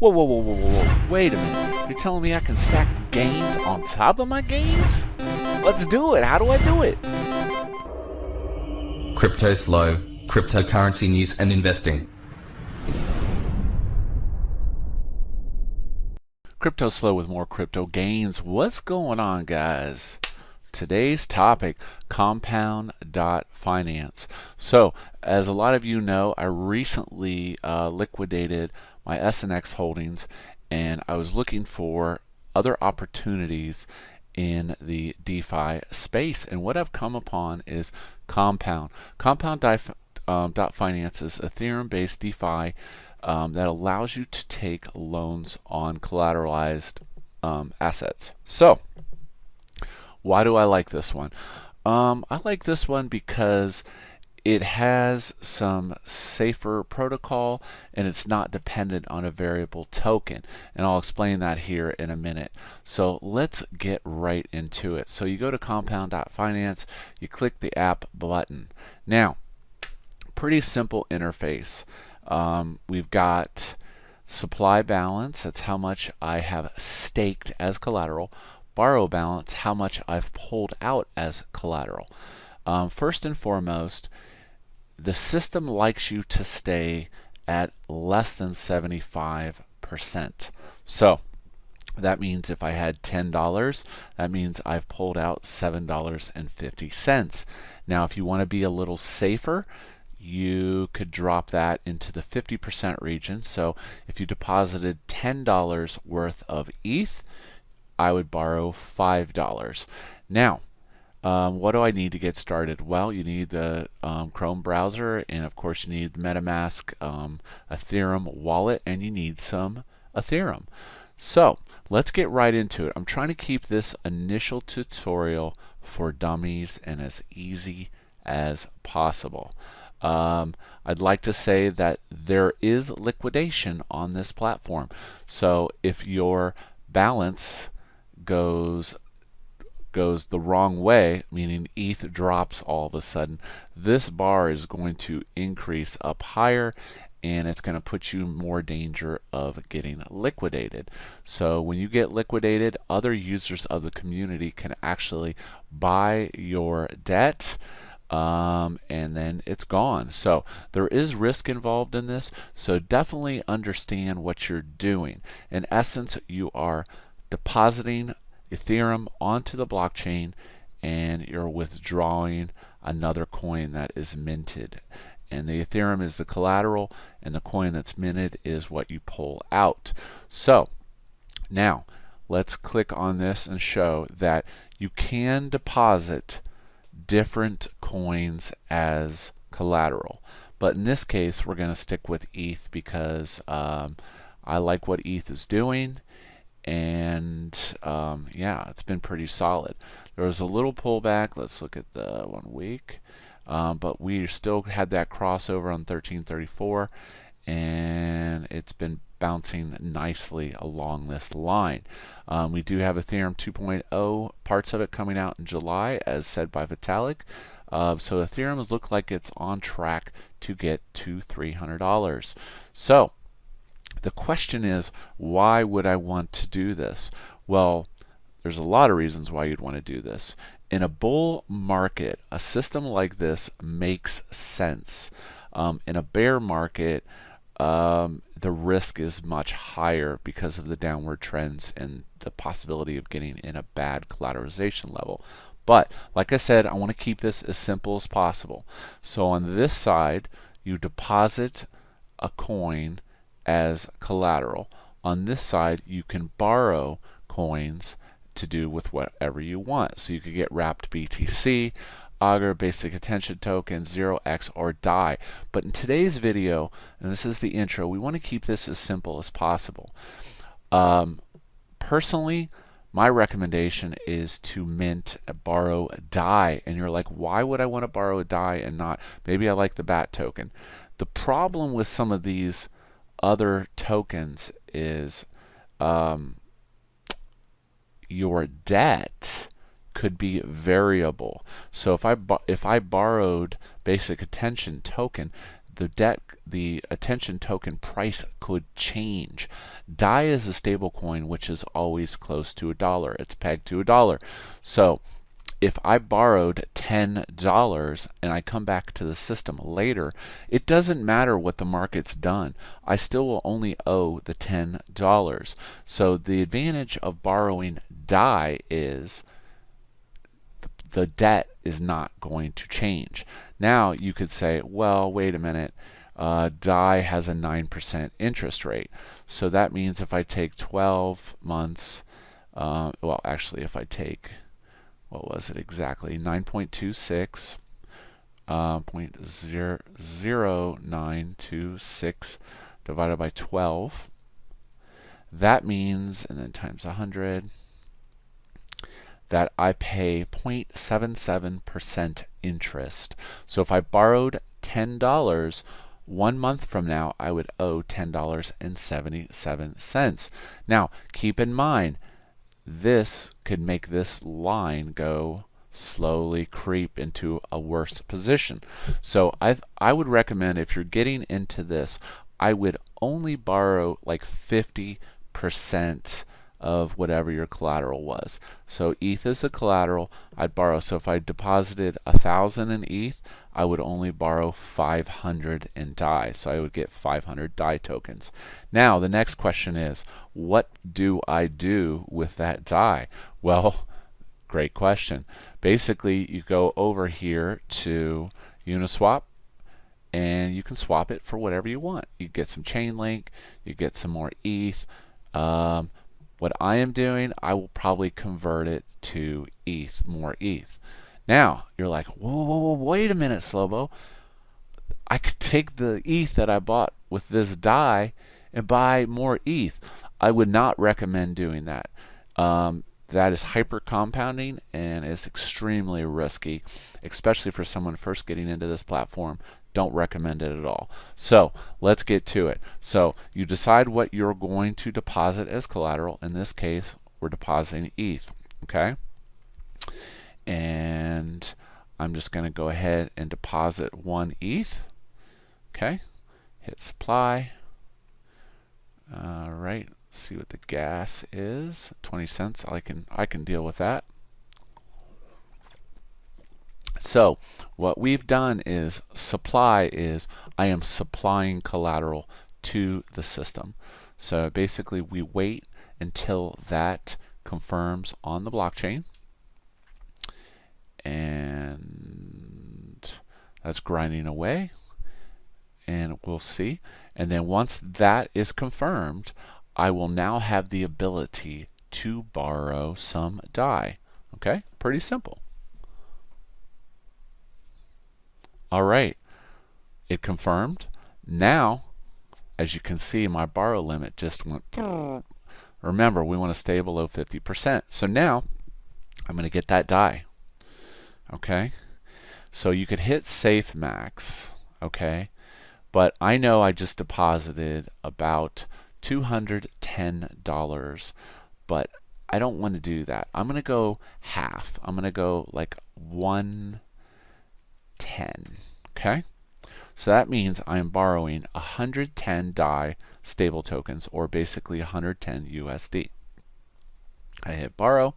Whoa, whoa, whoa, whoa, whoa, whoa. Wait a minute. You're telling me I can stack gains on top of my gains? Let's do it. How do I do it? Cryptoslo, cryptocurrency news and investing. Cryptoslo with more crypto gains. What's going on, guys? Today's topic, Compound.Finance. So, as a lot of you know, I recently liquidated my SNX holdings, and I was looking for other opportunities in the DeFi space. And what I've come upon is Compound. Compound.Finance is Ethereum-based DeFi that allows you to take loans on collateralized assets. So, why do I like this one? I like this one because it has some safer protocol and it's not dependent on a variable token. And I'll explain that here in a minute. So let's get right into it. So you go to Compound.Finance, you click the app button. Now, pretty simple interface. We've got supply balance, that's how much I have staked as collateral. Borrow balance, how much I've pulled out as collateral. First and foremost, the system likes you to stay at less than 75%. So that means if I had $10, that means I've pulled out $7.50. Now, if you want to be a little safer, you could drop that into the 50% region. So if you deposited $10 worth of ETH, I would borrow $5. Now, what do I need to get started? Well, you need the Chrome browser, and of course you need the MetaMask Ethereum wallet, and you need some Ethereum. So let's get right into it. I'm trying to keep this initial tutorial for dummies and as easy as possible. I'd like to say that there is liquidation on this platform. So if your balance goes the wrong way, meaning ETH drops all of a sudden, this bar is going to increase up higher, and it's going to put you in more danger of getting liquidated. So when you get liquidated, other users of the community can actually buy your debt, and then it's gone. So there is risk involved in this, so definitely understand what you're doing. In essence, you are depositing Ethereum onto the blockchain, and you're withdrawing another coin that is minted. And the Ethereum is the collateral, and the coin that's minted is what you pull out. So now let's click on this and show that you can deposit different coins as collateral. But in this case, we're going to stick with ETH because I like what ETH is doing. And yeah, it's been pretty solid. There was a little pullback. Let's look at the 1 week, but we still had that crossover on 1334, and it's been bouncing nicely along this line. We do have Ethereum 2.0 parts of it coming out in July, as said by Vitalik. So Ethereum looks like it's on track to get to $300. So the question is, why would I want to do this? Well, there's a lot of reasons why you'd want to do this. In a bull market, a system like this makes sense. In a bear market, the risk is much higher because of the downward trends and the possibility of getting in a bad collateralization level. But like I said, I want to keep this as simple as possible. So on this side, you deposit a coin as collateral. On this side, you can borrow coins to do with whatever you want. So you could get wrapped BTC, Augur, Basic Attention Token, 0x, or DAI. But in today's video, and this is the intro, we want to keep this as simple as possible. Personally, my recommendation is to borrow DAI. And you're like, why would I want to borrow a DAI and not? Maybe I like the BAT token. The problem with some of these other tokens is your debt could be variable. So if I borrowed Basic Attention Token, the attention token price could change. DAI is a stable coin which is always close to $1. It's pegged to $1. So if I borrowed $10 and I come back to the system later, it doesn't matter what the market's done. I still will only owe the $10. So the advantage of borrowing DAI is the debt is not going to change. Now you could say, well, wait a minute, DAI has a 9% interest rate. So that means if I take 12 months, well, actually, if I take, what was it exactly? 9.26, 0.0926 divided by 12. That means, and then times 100, that I pay 0.77% interest. So if I borrowed $10, 1 month from now, I would owe $10.77. Now, keep in mind, this could make this line go slowly creep into a worse position. So I would recommend, if you're getting into this, I would only borrow like 50% of whatever your collateral was. So ETH is the collateral. I'd borrow, so if I deposited 1,000 in ETH, I would only borrow 500 in DAI. So I would get 500 DAI tokens. Now the next question is, what do I do with that DAI? Well, great question. Basically, you go over here to Uniswap, and you can swap it for whatever you want. You get some Chainlink, you get some more ETH. What I am doing, I will probably convert it to ETH, more ETH. Now, you're like, whoa, wait a minute, Slobo. I could take the ETH that I bought with this DAI and buy more ETH. I would not recommend doing that. That is hyper compounding and is extremely risky, especially for someone first getting into this platform. Don't recommend it at all. So let's get to it. So you decide what you're going to deposit as collateral. In this case, we're depositing ETH. Okay, and I'm just going to go ahead and deposit 1 ETH. Okay, hit supply. All right, see what the gas is. 20 cents. I can deal with that. So what we've done is supply is I am supplying collateral to the system. So basically we wait until that confirms on the blockchain, and that's grinding away, and we'll see. And then once that is confirmed, I will now have the ability to borrow some DAI. Okay, pretty simple. All right, it confirmed. Now, as you can see, my borrow limit just went. Remember, we want to stay below 50%. So now, I'm going to get that DAI. Okay, so you could hit safe max. Okay, but I know I just deposited about $210, but I don't want to do that. I'm going to go half. I'm going to go like 110. Okay, so that means I am borrowing 110 DAI stable tokens, or basically 110 USD. I hit borrow.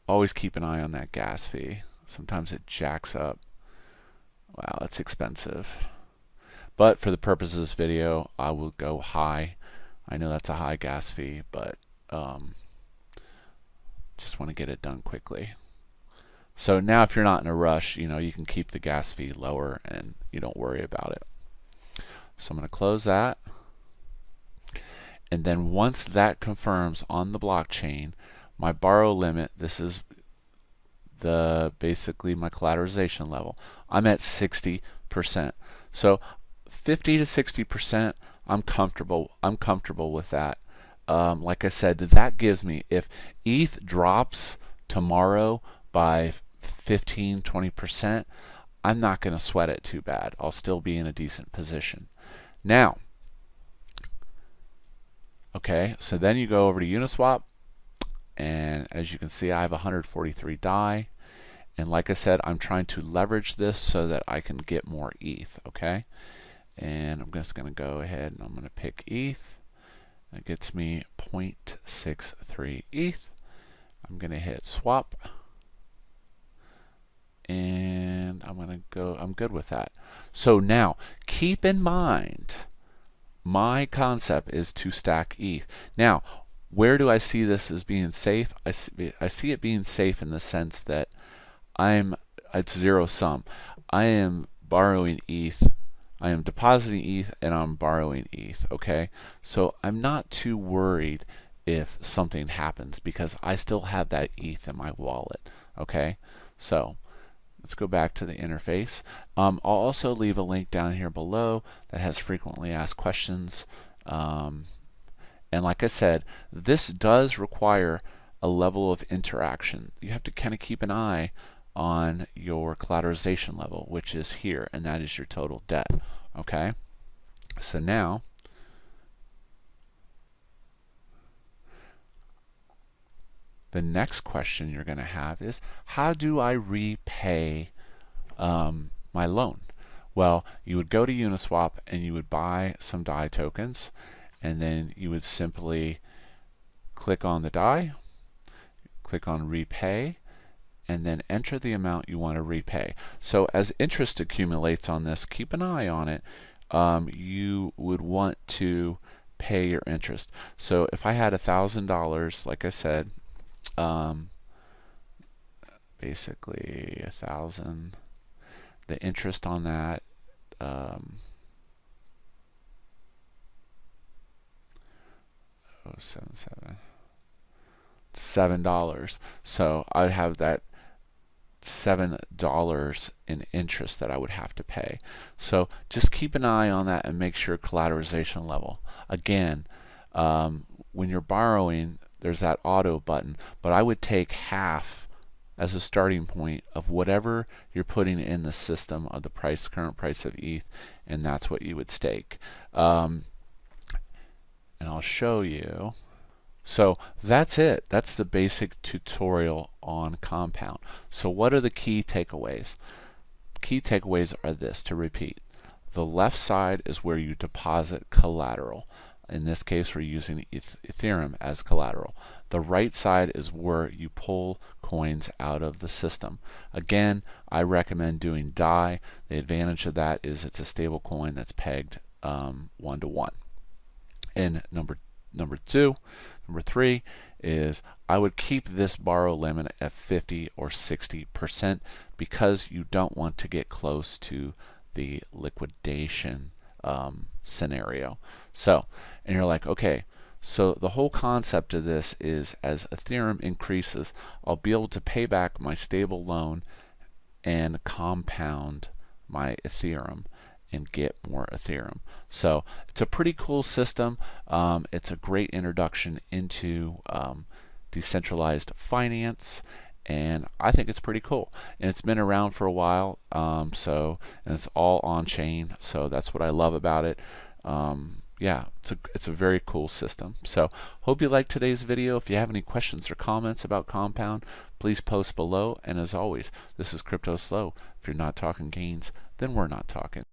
Always keep an eye on that gas fee. Sometimes it jacks up. Wow, that's expensive. But for the purposes of this video, I will go high. I know that's a high gas fee, but just want to get it done quickly. So now if you're not in a rush, you can keep the gas fee lower and you don't worry about it. So I'm going to close that. And then once that confirms on the blockchain, my borrow limit, this is basically my collateralization level, I'm at 60%. So 50 to 60%, I'm comfortable with that. Like I said, that gives me, if ETH drops tomorrow by 15-20%, I'm not going to sweat it too bad. I'll still be in a decent position. Now, okay, so then you go over to Uniswap, and as you can see, I have 143 DAI, And like I said, I'm trying to leverage this so that I can get more ETH, okay? And I'm just going to go ahead and I'm going to pick ETH. That gets me 0.63 ETH. I'm going to hit swap. And I'm good with that. So now, keep in mind, my concept is to stack ETH. Now, where do I see this as being safe? I see it being safe in the sense that it's zero sum. I am borrowing ETH, I am depositing ETH, and I'm borrowing ETH, okay? So I'm not too worried if something happens because I still have that ETH in my wallet, okay? So let's go back to the interface. I'll also leave a link down here below that has frequently asked questions. And like I said, this does require a level of interaction. You have to kind of keep an eye on your collateralization level, which is here, and that is your total debt. Okay? So now, the next question you're going to have is, how do I repay my loan? Well, you would go to Uniswap and you would buy some DAI tokens, and then you would simply click on the DAI, click on repay, and then enter the amount you want to repay. So as interest accumulates on this, keep an eye on it. You would want to pay your interest. So if I had $1,000, like I said, basically 1,000, the interest on that, $7. So I'd have that $7 in interest that I would have to pay. So just keep an eye on that and make sure collateralization level. Again, when you're borrowing, there's that auto button, but I would take half as a starting point of whatever you're putting in the system of the current price of ETH, and that's what you would stake. And I'll show you. So that's it. That's the basic tutorial on Compound. So what are the key takeaways? Key takeaways are this, to repeat. The left side is where you deposit collateral. In this case, we're using Ethereum as collateral. The right side is where you pull coins out of the system. Again, I recommend doing DAI. The advantage of that is it's a stable coin that's pegged 1-to-1. And number three is I would keep this borrow limit at 50 or 60% because you don't want to get close to the liquidation scenario. So, and you're like, okay, so the whole concept of this is as Ethereum increases, I'll be able to pay back my stable loan and compound my Ethereum and get more Ethereum. So it's a pretty cool system. It's a great introduction into decentralized finance, and I think it's pretty cool. And it's been around for a while, and it's all on chain. So that's what I love about it. Yeah, it's a very cool system. So hope you liked today's video. If you have any questions or comments about Compound, please post below. And as always, this is Cryptoslo. If you're not talking gains, then we're not talking.